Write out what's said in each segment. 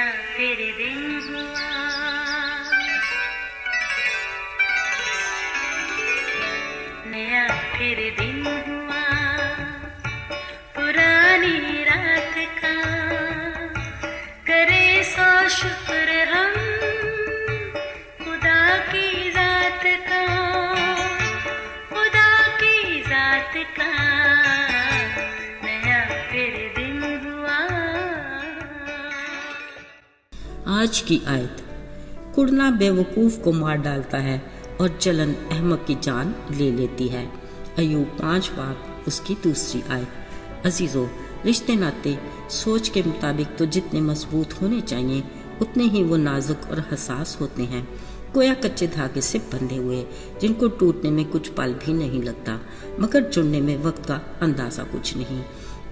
नया फिर दिन हुआ, नया फिर दिन हुआ, पुरानी रात का करे सो शुक्र हम खुदा की जात का, खुदा की जात का नया फिर दिन हुआ। आज की आयत, कुड़ना बेवकूफ़ को मार डालता है और जलन अहमक की जान ले लेती है। अय्यूब 5 बाब उसकी दूसरी आयत। अजीज़ों, रिश्ते नाते सोच के मुताबिक तो जितने मजबूत होने चाहिए उतने ही वो नाजुक और हसास होते हैं, गोया कच्चे धागे से बंधे हुए जिनको टूटने में कुछ पल भी नहीं लगता, मगर जुड़ने में वक्त का अंदाज़ा कुछ नहीं।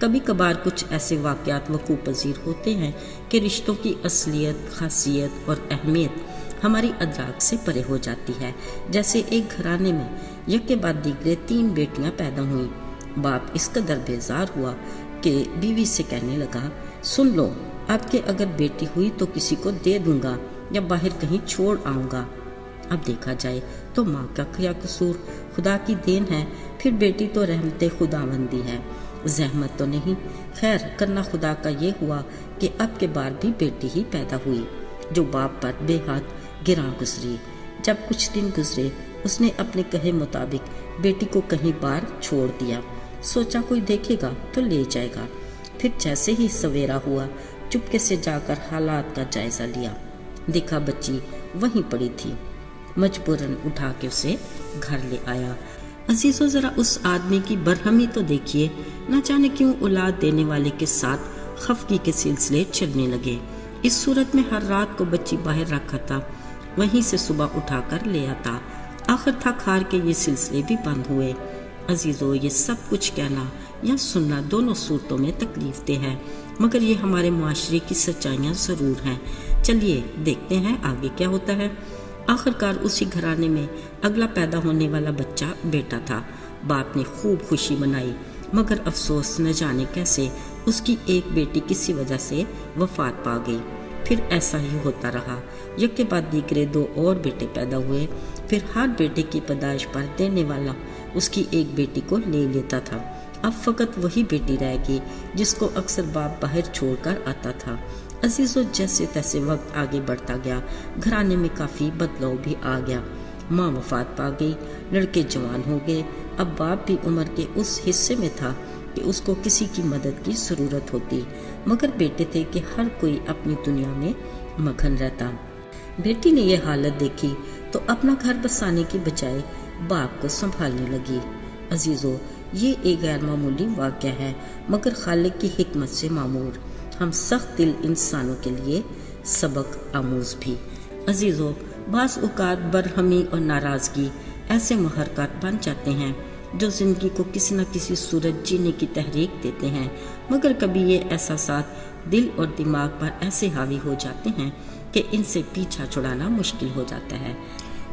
कभी कभार कुछ ऐसे वाक़यात वक़ूअ पज़ीर होते हैं कि रिश्तों की असलियत, खासियत और अहमियत हमारी अदराक से परे हो जाती है। जैसे एक घराने में एक के बाद दीगरे 3 बेटियां पैदा हुई। बाप इस कदर बेजार हुआ कि बीवी से कहने लगा, सुन लो, आपके अगर बेटी हुई तो किसी को दे दूंगा या बाहर कहीं छोड़ आऊंगा। अब देखा जाए तो माँ का क्या कसूर, खुदा की देन है, फिर बेटी तो रहमते खुदावंदी है, ज़हमत तो नहीं। खैर, करना खुदा का ये हुआ कि अब के बार भी बेटी ही पैदा हुई, जो बाप पर बेहद गिरा गुजरी। जब कुछ दिन गुजरे, उसने अपने कहे मुताबिक बेटी को कहीं बार छोड़ दिया। सोचा कोई देखेगा तो ले जाएगा। फिर जैसे ही सवेरा हुआ, चुपके से जाकर हालात का जायजा लिया। देखा बच्ची वहीं पड़ी थी। मजबूरन उठा के उसे घर ले आया। अजीजों, जरा उस आदमी की बरहमी तो देखिए, न जाने क्यों औलाद देने वाले के साथ खफगी के सिलसिले चलने लगे। इस सूरत में हर रात को बच्ची बाहर रखा था, वहीं से सुबह उठाकर ले आता। आखिर थक हार के ये सिलसिले भी बंद हुए। अजीजों, ये सब कुछ कहना या सुनना दोनों सूरतों में तकलीफ दे है, मगर ये हमारे मुआशरे की सच्चाइयाँ ज़रूर हैं। चलिए देखते हैं आगे क्या होता है। आखिरकार उसी घराने में अगला पैदा होने वाला बच्चा बेटा था। बाप ने खूब खुशी मनाई, मगर अफसोस न जाने कैसे उसकी एक बेटी किसी वजह से वफात पा गई। फिर ऐसा ही होता रहा। एक के बाद दीगरे 2 और बेटे पैदा हुए। फिर हर बेटे की पैदाइश पर देने वाला उसकी एक बेटी को ले लेता था। अब फकत वही बेटी रह गई जिसको अक्सर बाप बाहर छोड़कर आता था। अजीजों, जैसे तैसे वक्त आगे बढ़ता गया, घराने में काफ़ी बदलाव भी आ गया। माँ वफात पा गई, लड़के जवान हो गए। अब बाप भी उम्र के उस हिस्से में था कि उसको किसी की मदद की ज़रूरत होती, मगर बेटे थे कि हर कोई अपनी दुनिया में मगन रहता। बेटी ने यह हालत देखी तो अपना घर बसाने की बजाय बाप को संभालने लगी। अजीजों, ये एक गैर मामूली वाक़या है, मगर खालिक की हिकमत से मामूर, हम सख्त दिल इंसानों के लिए सबक आमूज भी। अजीजों, बाज़ औक़ात बरहमी और नाराज़गी ऐसे मुहर्रकात बन जाते हैं जो ज़िंदगी को किसी न किसी सूरत जीने की तहरीक देते हैं, मगर कभी ये एहसासात दिल और दिमाग पर ऐसे हावी हो जाते हैं कि इनसे पीछा छुड़ाना मुश्किल हो जाता है।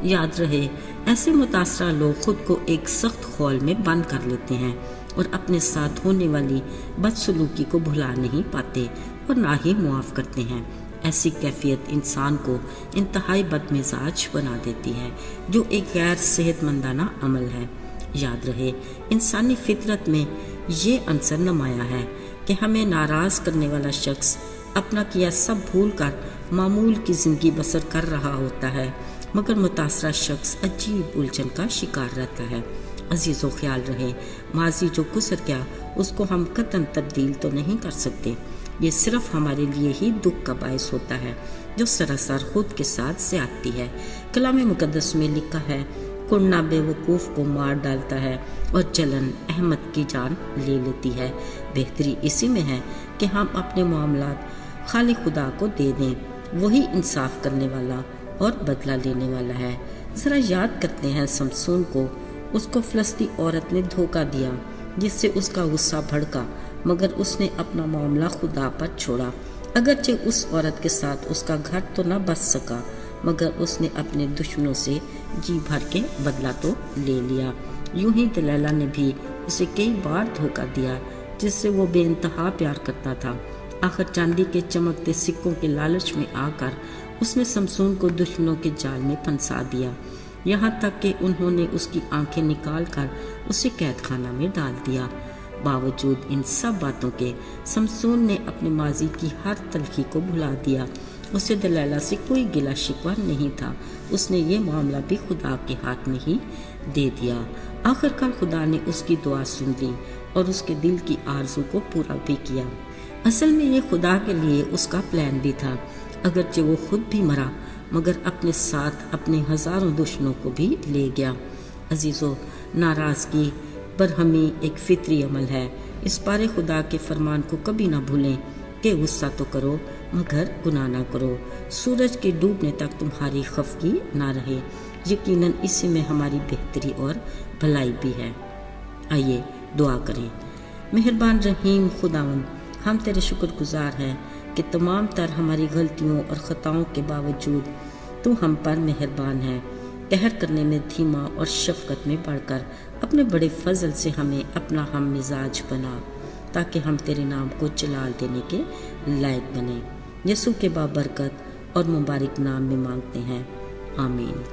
याद रहे, ऐसे मुतासरा लोग खुद को एक सख्त खौल में बंद कर लेते हैं और अपने साथ होने वाली बदसलूकी को भुला नहीं पाते और ना ही मुआफ़ करते हैं। ऐसी कैफियत इंसान को इंतहाई बदमिजाज बना देती है, जो एक गैर सेहतमंदाना अमल है। याद रहे, इंसानी फितरत में ये अंसर नुमाया है कि हमें नाराज़ करने वाला शख्स अपना किया सब भूल कर मामूल की ज़िंदगी बसर कर रहा होता है, मगर मुतासरा शख्स अजीब उलझन का शिकार रहता है। अजीज़ों, ख्याल रहे, माजी जो गुजर गया उसको हम कतन तब्दील तो नहीं कर सकते। ये सिर्फ हमारे लिए ही दुख का बायस होता है, जो सरासर खुद के साथ ज़्यादती है। कलाम मुकद्दस में लिखा है, कुड़ना बेवकूफ़ को मार डालता है और जलन अहमद की जान ले लेती है। बेहतरी इसी में है कि हम अपने मामलात खालिक खुदा को दे दें, वही इंसाफ करने वाला और बदला लेने वाला है। ज़रा याद करते हैं समसून को। उसको फ़लस्ती औरत ने धोखा दिया, जिससे उसका गुस्सा भड़का, मगर उसने अपना मामला खुदा पर छोड़ा। अगरचे उस औरत के साथ उसका घर तो न बच सका, मगर उसने अपने दुश्मनों से जी भर के बदला तो ले लिया। यूं ही दलैला ने भी उसे कई बार धोखा दिया, जिससे वो बेइंतहा प्यार करता था। आखिर चांदी के चमकते सिक्कों के लालच में आकर उसने शमसून को दुश्मनों के जाल में फंसा दिया, यहाँ तक कि उन्होंने उसकी आंखें निकालकर उसे कैद खाना में डाल दिया। बावजूद इन सब बातों के शमसून ने अपने माजी की हर तलखी को भुला दिया। उसे दलैला से कोई गिला शिकवा नहीं था। उसने ये मामला भी खुदा के हाथ में ही दे दिया। आखिरकार खुदा ने उसकी दुआ सुन ली और उसके दिल की आरज़ू को पूरा भी किया। असल में ये खुदा के लिए उसका प्लान भी था, अगरचे वो खुद भी मरा मगर अपने साथ अपने हज़ारों दुश्मनों को भी ले गया। अजीज़ों, नाराज़गी बरहमी एक फितरी अमल है। इस बारे खुदा के फरमान को कभी ना भूलें कि गुस्सा तो करो मगर गुनाह ना करो। सूरज के डूबने तक तुम्हारी खफगी ना रहे। यकीनन इसी में हमारी बेहतरी और भलाई भी है। आइए दुआ करें। मेहरबान रहीम खुदावंद, हम तेरे शुक्रगुजार हैं कि तमाम तर हमारी गलतियों और ख़ताओं के बावजूद तू हम पर मेहरबान है। कहर करने में धीमा और शफकत में बढ़कर अपने बड़े फजल से हमें अपना हम मिजाज बना, ताकि हम तेरे नाम को जलाल देने के लायक बने। यसू के बाबरकत और मुबारक नाम में मांगते हैं, आमीन।